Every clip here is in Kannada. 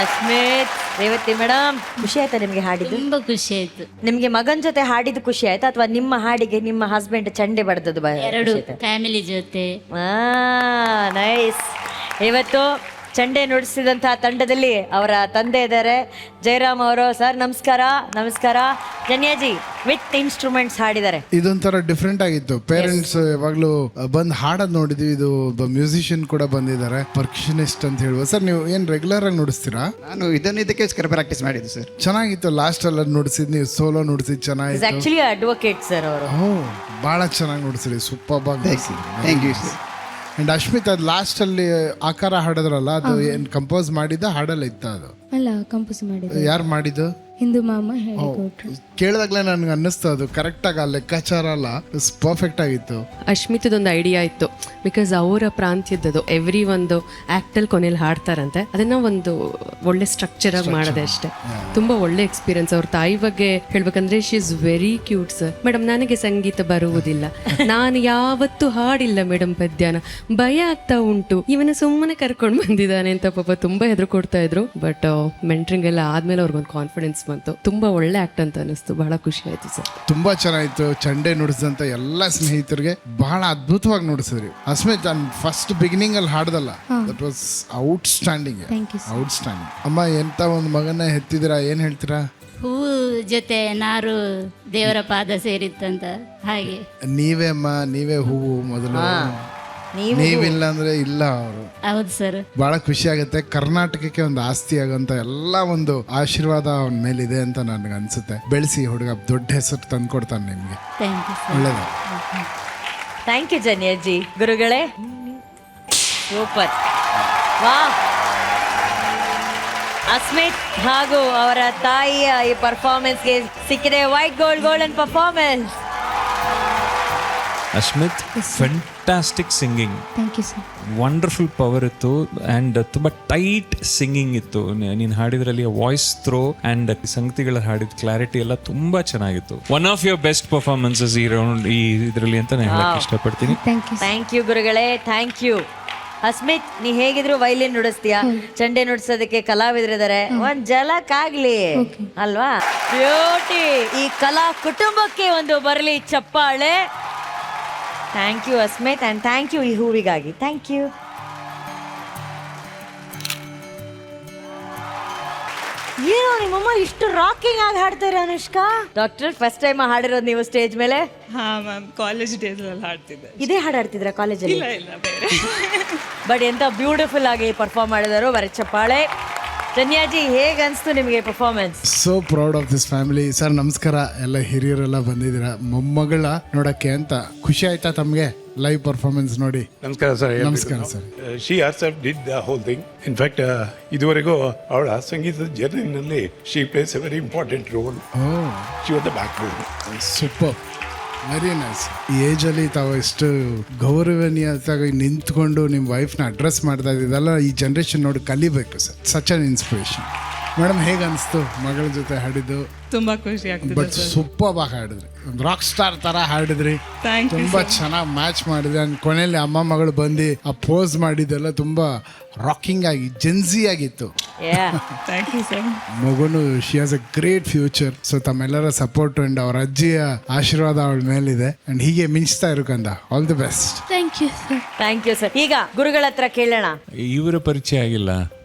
ಅಸ್ಮಿತ್, ರೇವತಿ ಮೇಡಮ್, ಖುಷಿ ಆಯ್ತಾ ನಿಮ್ಗೆ ಹಾಡಿದ್ದು? ತುಂಬಾ ಖುಷಿ ಆಯ್ತು. ನಿಮ್ಗೆ ಮಗನ್ ಜೊತೆ ಹಾಡಿದ್ದು ಖುಷಿ ಆಯ್ತಾ ಅಥವಾ ನಿಮ್ಮ ಹಾಡಿಗೆ ನಿಮ್ಮ ಹಸ್ಬೆಂಡ್ ಚಂಡೆ ಬಡ್ದದ್ದು ಎರಡು ಫ್ಯಾಮಿಲಿ ಜೊತೆ. ನೈಸ್. ಇವತ್ತು ಚಂಡೆ ನುಡಿಸಿದಂತಹ ತಂಡದಲ್ಲಿ ಅವರ ತಂದೆ ಇದ್ದಾರೆ, ಜಯರಾಮ್ ಅವರು. ಸರ್ ನಮಸ್ಕಾರ. ನಮಸ್ಕಾರ. ಜನ್ಯಾಜಿ ವಿತ್ ಇನ್ಸ್ಟ್ರೂಮೆಂಟ್ಸ್ ಹಾಡಿದ್ದಾರೆ. ಇದೊಂಥರ ಡಿಫ್ರೆಂಟ್ ಆಗಿತ್ತು. ಪೇರೆಂಟ್ಸ್ ಯಾವಾಗ್ಲೂ ಬಂದು ಹಾಡೋದ್ ನೋಡಿದ್ವಿ. ಇದು ಮ್ಯೂಸಿಷಿಯನ್ ಕೂಡ ಬಂದಿದ್ದಾರೆ, ಪರ್ಕಷನಿಸ್ಟ್ ಅಂತ ಹೇಳುವ. ಸರ್ ನೀವು ಏನ್ ರೆಗ್ಯುಲರ್ ಆಗಿ ನುಡಿಸ್ತೀರಾ? ನಾನು ಇದಕ್ಕೆ ಪ್ರಾಕ್ಟೀಸ್ ಮಾಡಿದ್ದು ಸರ್. ಚೆನ್ನಾಗಿತ್ತು. ಲಾಸ್ಟ್ ಎಲ್ಲ ನುಡಿಸಿದ್, ನೀವು ಸೋಲೋ ನುಡಿಸಿದ್ ಚೆನ್ನಾಗಿತ್ತು. ಆಕ್ಚುಲಿ ಅಡ್ವೊಕೇಟ್ ಸರ್ ಅವರು. ಬಹಳ ಚೆನ್ನಾಗಿ ನುಡಿಸಿರಿ, ಸೂಪರ್ ಆಗಿ. Thank you sir. And Ashmit, ಅದು ಲಾಸ್ಟ್ ಅಲ್ಲಿ ಆಕಾರ ಹಾಡಿದ್ರಲ್ಲ, ಅದು ಏನ್ ಕಂಪೋಸ್ ಮಾಡಿದ ಹಾಡಲ್ಲ ಇತ್ತ? ಅದು ಅಲ್ಲ, ಕಂಪೋಸ್ ಮಾಡಿದ್ದು ಯಾರು ಮಾಡಿದ್ದು? ಹಿಂದೂ ಮಾಮ ಹೇಳಿಕೊಟ್ರು. ಕೇಳಿದಾಗ್ಲೇ ನನ್ಗೆ ಅನ್ನಿಸ್ತು ಅದು ಕರೆಕ್ಟ್ ಆಗ ಲೆಕ್ಕಾಚಾರ ಅಲ್ಲ, ಪರ್ಫೆಕ್ಟ್ ಆಗಿತ್ತು. ಅಶ್ಮಿತದೊಂದು ಐಡಿಯಾ ಇತ್ತು, ಬಿಕಾಸ್ ಅವರ ಪ್ರಾಂತ್ಯದ್ದು ಎವ್ರಿ ಒಂದು ಆಕ್ಟಲ್ಲಿ ಕೊನೆಯಲ್ಲಿ ಹಾಡ್ತಾರಂತೆ, ಅದನ್ನ ಒಂದು ಒಳ್ಳೆ ಸ್ಟ್ರಕ್ಚರ್ ಆಗಿ ಮಾಡೋದೆ ಅಷ್ಟೇ. ತುಂಬಾ ಒಳ್ಳೆ ಎಕ್ಸ್ಪೀರಿಯನ್ಸ್. ಅವ್ರ ತಾಯಿ ಬಗ್ಗೆ ಹೇಳ್ಬೇಕಂದ್ರೆ she is very cute sir. Madam, ನನಗೆ ಸಂಗೀತ ಬರುವುದಿಲ್ಲ, ನಾನು ಯಾವತ್ತೂ ಹಾಡಿಲ್ಲ ಮೇಡಮ್, ಪದ್ಯನ ಭಯ ಆಗ್ತಾ ಉಂಟು, ಇವನ ಸುಮ್ಮನೆ ಕರ್ಕೊಂಡು ಬಂದಿದ್ದಾನೆ ಅಂತ ಪಾಪ ತುಂಬಾ ಹೆದ್ರು ಕೊಡ್ತಾ ಇದ್ರು. ಬಟ್ ಮೆಂಟ್ರಿಂಗ್ ಎಲ್ಲ ಆದ್ಮೇಲೆ ಅವ್ರಿಗೊಂದು ಕಾನ್ಫಿಡೆನ್ಸ್ ಬಂತು. ತುಂಬಾ ಒಳ್ಳೆ ಆಕ್ಟ್ ಅಂತ ಅನಿಸ್ತು. ಬಹಳ ಖುಷಿ ಆಯ್ತು ಸರ್. ತುಂಬಾ ಚೆನ್ನಾಗಿತ್ತು. ಚಂಡೆ ನುಡಿಸಿದಂತ ಎಲ್ಲ ಸ್ನೇಹಿತರಿಗೆ ಬಹಳ ಅದ್ಭುತವಾಗಿ ನುಡಿಸಿದ್ರಿ. ಅಸ್ಮಿತ್, ಫಸ್ಟ್ ಬಿಗಿನಿಂಗ್ ಅಲ್ಲಿ ಹಾಡ್ದಲ್ಲ, ದಟ್ ವಾಸ್ ಔಟ್ಸ್ಟ್ಯಾಂಡಿಂಗ್. ಔಟ್ಸ್ಟ್ಯಾಂಡಿಂಗ್. ಅಮ್ಮ, ಎಂತ ಒಂದು ಮಗನ ಹೆತ್ತಿದಿರಾ, ಏನ್ ಹೇಳ್ತೀರಾ? ಹೂವು ಜೊತೆ ನಾರು ದೇವರ ಪಾದ ಸೇರಿತ್ತಂತ ಹಾಗೆ. ನೀವೇ ಅಮ್ಮ, ನೀವೇ ಹೂವು ಮೊದಲು, ನೀವಿಲ್ಲ ಅಂದ್ರೆ ಇಲ್ಲ ಅವರು. ಹೌದು ಸರ್. ಬಹಳ ಖುಷಿ ಆಗುತ್ತೆ. ಕರ್ನಾಟಕಕ್ಕೆ ಒಂದು ಆಸ್ತಿ ಆಗೋಂತ ಎಲ್ಲ ಒಂದು ಆಶೀರ್ವಾದ ಅವನ ಮೇಲಿದೆ ಅಂತ ನನಗೆ ಅನ್ಸುತ್ತೆ. ಬೆಳೆಸಿ ಹುಡುಗ ದೊಡ್ಡ ಹೆಸರು ತಂದ್ಕೊಡ್ತಾನೆ ನಿಮ್ಗೆ. Thank you sir. ಒಳ್ಳೇದು. Thank you Janyaji. ಗುರುಗಳೇ, ಸೂಪರ್. ವಾ. ಅಸ್ಮಿತ್ ಹಾಗೂ ಅವರ ತಾಯಿಯ ಈ ಪರ್ಫಾರ್ಮೆನ್ಸ್ಗೆ ಸಿಕ್ಕಿದೆ white gold golden performance. Ashmit, fantastic singing. Thank you sir. Wonderful power ಇತ್ತು ಆ್ಯಂಡ್ ತುಂಬ ಟೈಟ್ ಸಿಂಗಿಂಗ್ ಇತ್ತು. ನೀನು ಹಾಡಿದ್ರಲ್ಲಿ ವಾಯ್ಸ್ ಥ್ರೋ ಆ್ಯಂಡ್ ಸಂಗತಿಗಳ ಹಾಡಿದ ಕ್ಲಾರಿಟಿ ಎಲ್ಲ ತುಂಬ ಚೆನ್ನಾಗಿತ್ತು. One of your best performances ಈ ರೌಂಡ್, ಈ ಇದರಲ್ಲಿ ಅಂತ ನಾನು ಹೇಳಕ್ಕೆ ಇಷ್ಟಪಡ್ತೀನಿ. ಥ್ಯಾಂಕ್ ಯು ಗುರುಗಳೇ, ಥ್ಯಾಂಕ್ ಯು. ಅಸ್ಮಿತ್, ನೀ ಹೇಗಿದ್ರು ವೈಲಿನ್ ನುಡಿಸ್ತೀಯಾ, ಚಂಡೆ ನುಡಿಸೋದಕ್ಕೆ ಕಲಾವಿದರಿದ್ದಾರೆ, ಒಂದ್ ಜಲಕ್ ಆಗ್ಲಿ ಅಲ್ವಾ? ಬ್ಯೂಟಿ. ಈ ಕಲಾ ಕುಟುಂಬಕ್ಕೆ ಒಂದು ಬರಲಿ ಚಪ್ಪಾಳೆ. Thank you Asmit, and thank you ಈ ಹೂವಿಗಾಗಿ. Thank you. ಏನೋ ನಿಮ್ಮಮ್ಮ ಇಷ್ಟು ರಾಕಿಂಗ್ ಆಗಿ ಹಾಡ್ತಾರೆ ಅನುಷ್ಕಾ. ಡಾಕ್ಟರ್, ಫಸ್ಟ್ ಟೈಮ್ ಹಾಡಿರೋದು ನೀವು ಸ್ಟೇಜ್ ಮೇಲೆ? ಹಾ ಮ್ಯಾಮ್, ಕಾಲೇಜ್ ಡೇಸ್ ಅಲ್ಲಿ ಹಾಡ್ತಿದ್ದೆ. ಇದೇ ಹಾಡು ಹಾಡ್ತಿದ್ರ ಕಾಲೇಜಲ್ಲಿ? ಇಲ್ಲ ಬೇರೆ. ಬಟ್ ಎಂತ ಬ್ಯೂಟಿಫುಲ್ ಆಗಿ ಪರ್ಫಾರ್ಮ್ ಮಾಡಿದರು. ಬರೀ ಚಪ್ಪಾಳೆ. ಜನ್ಯಾಜಿ, ಹೇಗೆ ಅನ್ಸ್ತು ನಿಮಗೆ performance? So proud of this family. Sir ನಮಸ್ಕಾರ. ಎಲ್ಲ ಹಿರಿಯರೆಲ್ಲ ಬಂದಿದ್ದೀರಾ ಮೊಮ್ಮಗಳ ನೋಡಕ್ಕೆ ಅಂತ. ಖುಷಿ ಆಯ್ತಾ ತಮಗೆ ಲೈವ್ ಪರ್ಫಾರ್ಮೆನ್ಸ್ ನೋಡಿ? ನಮಸ್ಕಾರ ಸರ್. ನಮಸ್ಕಾರ sir. She herself did the whole thing. In fact ಇದುವರೆಗೂ ಅವಳ ಸಂಗೀತದ ಜರ್ನಿನಲ್ಲಿ she plays a very important role. She was the backbone. Super, very nice. ಈ ಏಜಲ್ಲಿ ತಾವು ಎಷ್ಟು ಗೌರವನೀಯತೆಯಾಗಿ ನಿಂತ್ಕೊಂಡು ನಿಮ್ಮ ವೈಫ್ನ ಅಡ್ರೆಸ್ ಮಾಡ್ತಾ ಇದ್ದಿದ್ದೆಲ್ಲ ಈ ಜನ್ರೇಷನ್ ನೋಡಿ ಕಲಿಬೇಕು sir. Such an inspiration. Madam, ಹೇಗೆ ಅನಿಸ್ತು ಮಗಳ ಜೊತೆ ಹಾಡಿದ್ದು? ತುಂಬಾ ಖುಷಿ ಆಗ್ತಿದೆ ಬಟ್ ಸೂಪರ್ ಆಗಿ ಹಾಡಿದ್ರಿ. ಒಂದು ರಾಕ್ ಸ್ಟಾರ್ ತರ ಹಾಡಿದ್ರಿ. ತುಂಬಾ ಚೆನ್ನಾಗಿ ಮ್ಯಾಚ್ ಮಾಡಿದ್ರಿ. ಕೊನೆಯಲ್ಲಿ ಅಮ್ಮ ಮಗಳು ಬಂದು ಆ ಪೋಸ್ ಮಾಡಿದ್ದೆಲ್ಲ ತುಂಬಾ ರಾಕಿಂಗ್ ಆಗಿ ಜೆನ್ಸಿ ಆಗಿತ್ತು. Thank you sir. ಮಗುನು she has a great future. So ತಮ್ಮೆಲ್ಲರ ಸಪೋರ್ಟ್ ಅಂಡ್ ಅವ್ರ ಅಜ್ಜಿಯ ಆಶೀರ್ವಾದ ಅವಳ ಮೇಲಿದೆ. ಅಂಡ್ ಹೀಗೆ ಮಿಂಚ್ತಾ ಇರೋಕಂದ. All the best. Thank you sir. Thank you sir. ಈಗ ಗುರುಗಳ ಹತ್ರ ಕೇಳೋಣ. ಇವರ ಪರಿಚಯ ಆಗಿಲ್ಲ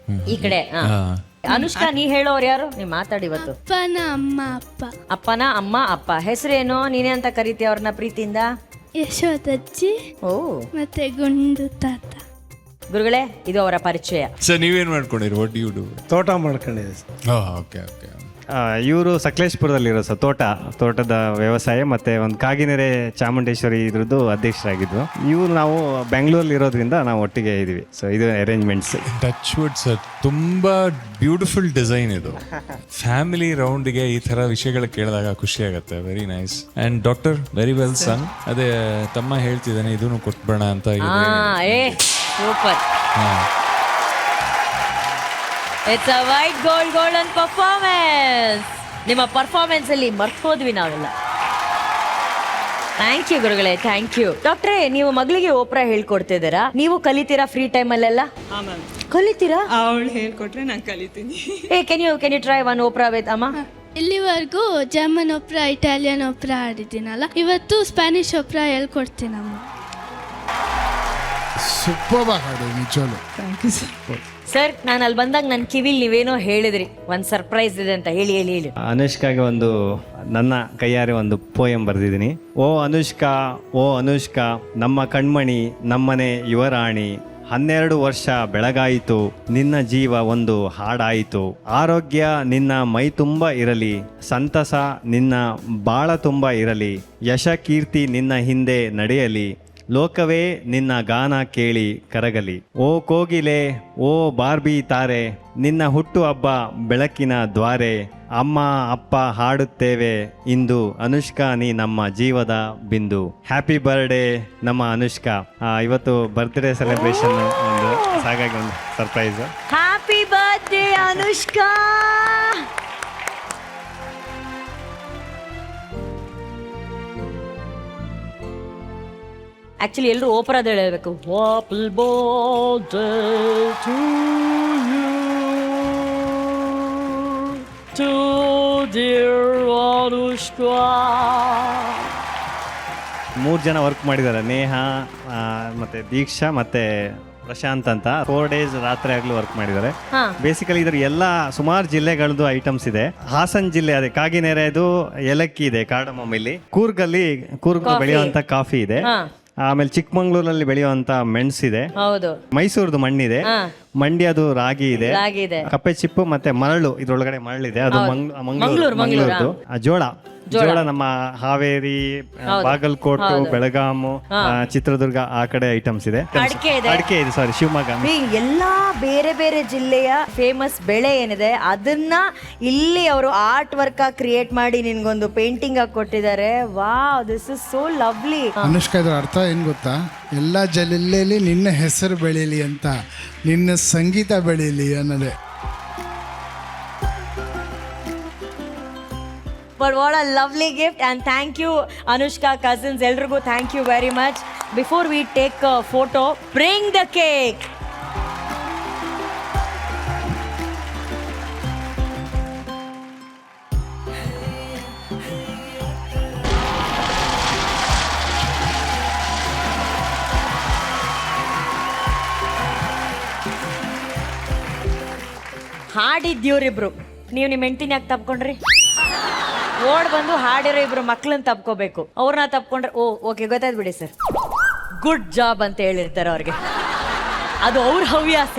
ಈ ಕಡೆ. ಅನುಷ್ಕಾ, ನೀ ಹೇಳೋರು ಯಾರು? ನೀ ಮಾತಾಡಿ ಇವತ್ತು. ಅಪ್ಪನ ಅಮ್ಮ ಅಪ್ಪ. ಅಪ್ಪನ ಅಮ್ಮ ಅಪ್ಪ. ಹೆಸರೇನು? ನೀನೇ ಅಂತ ಕರಿತೀಯ ಅವ್ರನ್ನ ಪ್ರೀತಿಯಿಂದ? ಯಶೋದಜ್ಜಿ ಓ. ಮತ್ತೆ ಗುಂಡು ತಾತ. ಗುರುಗಳೇ, ಇದು ಅವರ ಪರಿಚಯ. ಸರ್, ನೀವೇನು ಮಾಡ್ಕೊಂಡಿರಿ? What you do? ತೋಟ ಮಾಡ್ಕೊಂಡಿದೆ ಸರ್. Okay okay. ಇವರು ಸಕಲೇಶ್ಪುರದಲ್ಲಿರೋ ಸರ್. ತೋಟದ ವ್ಯವಸಾಯ ಮತ್ತು ಒಂದು ಕಾಗಿನೆರೆ ಚಾಮುಂಡೇಶ್ವರಿ ಇದ್ರದ್ದು ಅಧ್ಯಕ್ಷರಾಗಿದ್ವು. ಇವರು ನಾವು ಬೆಂಗಳೂರಲ್ಲಿ ಇರೋದ್ರಿಂದ ನಾವು ಒಟ್ಟಿಗೆ ಇದ್ದೀವಿ. ಸೊ ಇದು ಅರೇಂಜ್ಮೆಂಟ್ಸ್. ಟಚ್ ವುಡ್ ಸರ್, ತುಂಬ ಬ್ಯೂಟಿಫುಲ್ ಡಿಸೈನ್ ಇದು. ಫ್ಯಾಮಿಲಿ ರೌಂಡ್ಗೆ ಈ ಥರ ವಿಷಯಗಳು ಕೇಳಿದಾಗ ಖುಷಿ ಆಗುತ್ತೆ. Very nice. And doctor, very well son. ಅದೇ ತಮ್ಮ ಹೇಳ್ತಿದ್ದಾನೆ, ಇದನ್ನು ಕೊಟ್ಬೇಡ ಅಂತ. Super. It's a white gold golden performance. ನಿಮ್ಮ ಪರ್ಫಾರ್ಮೆನ್ಸ್ ಅಲ್ಲಿ ಮರ್ತೋದ್ವಿ ನಾವೆಲ್ಲ. ಥ್ಯಾಂಕ್ ಯು ಗುರುಗಳೇ, ಥ್ಯಾಂಕ್ ಯು. ಡಾಕ್ಟ್ರೇ, ನೀವು ಮಗಳಿಗೆ ಓಪರಾ ಹೇಳ್ಕೊಡ್ತಿದ್ದೀರಾ, ನೀವು ಕಲಿತೀರಾ ಫ್ರೀ ಟೈಮ್ ಅಲ್ಲೆಲ್ಲ? ಹಾ ಮ್ಯಾಮ್, ಕಲಿತೀರಾ? ಅವಳು ಹೇಳ್ಕೊಟ್ರೆ ನಾನು ಕಲಿತೀನಿ. ಏ can you try one opera with ಅಮ್ಮ? ಇಲ್ಲಿವರೆಗೂ ಜರ್ಮನ್ ಒಪ್ರಾ, ಇಟಾಲಿಯನ್ ಒಪ್ರಾ ಆಡಿದ್ದೀನಲ್ಲ, ಇವತ್ತು ಸ್ಪ್ಯಾನಿಷ್ ಒಪ್ರಾ ಹೇಳ್ಕೊಡ್ತೀನಮ್ಮ. ಸೂಪರ್ ಹಾಡು ನಿಜವಲ್ಲೂ. Thank you sir. ಸರ್ ನಾನು ಅಲ್ಲಿ ಬಂದಾಗ ನನ್ನ ಕಿವಿಲ್ ನೀವೇನೋ ಹೇಳಿದ್ರಿ, ಒಂದು ಸರ್ಪ್ರೈಸ್ ಇದೆ ಅಂತ. ಹೇಳಿ ಹೇಳಿ ಹೇಳಿ. ಅನುಷ್ಕಾಗೆ ಒಂದು ನನ್ನ ಕೈಯಾರೆ ಒಂದು ಪೋಯಂ ಬರೆದಿದ್ದೀನಿ. ಓ ಅನುಷ್ಕಾ ನಮ್ಮ ಕಣ್ಮಣಿ, ನಮ್ಮನೆ ಯುವರಾಣಿ, 12 ವರ್ಷ ಬೆಳಗಾಯಿತು, ನಿನ್ನ ಜೀವ ಒಂದು ಹಾಡಾಯಿತು, ಆರೋಗ್ಯ ನಿನ್ನ ಮೈ ತುಂಬ ಇರಲಿ, ಸಂತಸ ನಿನ್ನ ಬಾಳ ತುಂಬ ಇರಲಿ, ಯಶ ಕೀರ್ತಿ ನಿನ್ನ ಹಿಂದೆ ನಡೆಯಲಿ, ಲೋಕವೇ ನಿನ್ನ ಗಾನ ಕೇಳಿ ಕರಗಲಿ. ಓ ಕೋಗಿಲೆ, ಓ ಬಾರ್ಬಿ ತಾರೆ, ನಿನ್ನ ಹುಟ್ಟು ಹಬ್ಬ ಬೆಳಕಿನ ದ್ವಾರೆ, ಅಮ್ಮ ಅಪ್ಪ ಹಾಡುತ್ತೇವೆ ಇಂದು, ಅನುಷ್ಕಾ ನೀ ನಮ್ಮ ಜೀವದ ಬಿಂದು. ಹ್ಯಾಪಿ ಬರ್ಡೇ ನಮ್ಮ ಅನುಷ್ಕಾ. ಇವತ್ತು ಬರ್ತ್ಡೇ ಸೆಲೆಬ್ರೇಷನ್ ಒಂದು, ಹಾಗಾಗಿ ಒಂದು surprise. Happy birthday Anushka. Actually ಎಲ್ಲರೂ ಓಪರಾದ ಹೇಳಬೇಕು. Happy birthday to you, to dear Anushka. 3 ಜನ ವರ್ಕ್ ಮಾಡಿದ್ದಾರೆ, ನೇಹ ಮತ್ತೆ ದೀಕ್ಷಾ ಮತ್ತೆ ಪ್ರಶಾಂತ್ ಅಂತ. 4 days ರಾತ್ರಿ ಆಗ್ಲೂ ವರ್ಕ್ ಮಾಡಿದ್ದಾರೆ. ಹಾ. ಬೇಸಿಕಲಿ ಇದ್ರ ಎಲ್ಲ ಸುಮಾರು ಜಿಲ್ಲೆಗಳದ್ದು ಐಟಮ್ಸ್ ಇದೆ. ಹಾಸನ್ ಜಿಲ್ಲೆ ಅದೇ ಕಾಗಿನೆರೆದು ಏಲಕ್ಕಿ ಇದೆ, ಕಾರ್ಡಮಮ್. ಇಲ್ಲಿ ಕೂರ್ಗ್ ಬೆಳೆಯುವಂತ ಕಾಫಿ ಇದೆ. ಹಾ. ಆಮೇಲೆ ಚಿಕ್ಕಮಂಗ್ಳೂರಲ್ಲಿ ಬೆಳೆಯುವಂತ ಮೆಣಸಿದೆ. ಹೌದು. ಮೈಸೂರದು ಮಣ್ಣಿದೆ. ಹಾ. ಮಂಡ್ಯದು ರಾಗಿ ಇದೆ. ರಾಗಿ ಇದೆ. ಕಪ್ಪೆ ಚಿಪ್ಪು ಮತ್ತೆ ಮರಳು ಇದ್ರೊಳಗಡೆ ಮರಳಿದೆ, ಅದು ಮಂಗಳೂರದು. ಜೋಳ ನಮ್ಮ ಹಾವೇರಿ, ಬಾಗಲಕೋಟೆ, ಬೆಳಗಾಮು, ಚಿತ್ರದುರ್ಗ ಆ ಕಡೆ ಐಟಮ್ಸ್ ಇದೆ. ಅಡಿಕೆ ಇದೆ, ಸಾರಿ ಶಿವಮೊಗ್ಗ. ಎಲ್ಲಾ ಬೇರೆ ಬೇರೆ ಜಿಲ್ಲೆಯ ಫೇಮಸ್ ಬೆಳೆ ಏನಿದೆ ಅದನ್ನ ಇಲ್ಲಿ ಅವರು ಆರ್ಟ್ ವರ್ಕ್ ಕ್ರಿಯೇಟ್ ಮಾಡಿ ನಿನ್ಗೊಂದು ಪೇಂಟಿಂಗ್ ಆಗಿ ಕೊಟ್ಟಿದ್ದಾರೆ. Wow, this is so lovely. Anushka, ಇದ್ರ ಅರ್ಥ ಏನ್ ಗೊತ್ತಾ? ಎಲ್ಲ ಜಿಲ್ಲೆಯಲ್ಲಿ ನಿನ್ನ ಹೆಸರು ಬೆಳೀಲಿ ಅಂತ, ನಿನ್ನ ಸಂಗೀತ ಬೆಳೀಲಿ ಅನ್ನೋದೇ. But what a lovely gift, and thank you Anushka cousins, elrigu thank you very much. Before we take a photo, bring the cake. ಹಾಡಿದ್ಯೂರಿಬ್ರು, ನೀವು ನಿಮ್ಮ ಹೆಂಡತಿನ ಯಾಕೆ ತಪ್ಕೊಂಡ್ರಿ? ಓಡ್ ಬಂದು ಹಾಡಿರೋ ಇಬ್ರು ಮಕ್ಳನ್ನ ತಪ್ಕೋಬೇಕು, ಅವ್ರನ್ನ ತಪ್ಕೊಂಡ್ರೆ ಓಕೆ ಗೊತ್ತಾಯ್ತು ಬಿಡಿ ಸರ್, ಗುಡ್ ಜಾಬ್ ಅಂತ ಹೇಳಿರ್ತಾರೆ ಅವ್ರಿಗೆ. ಅದು ಅವ್ರ ಹವ್ಯಾಸ.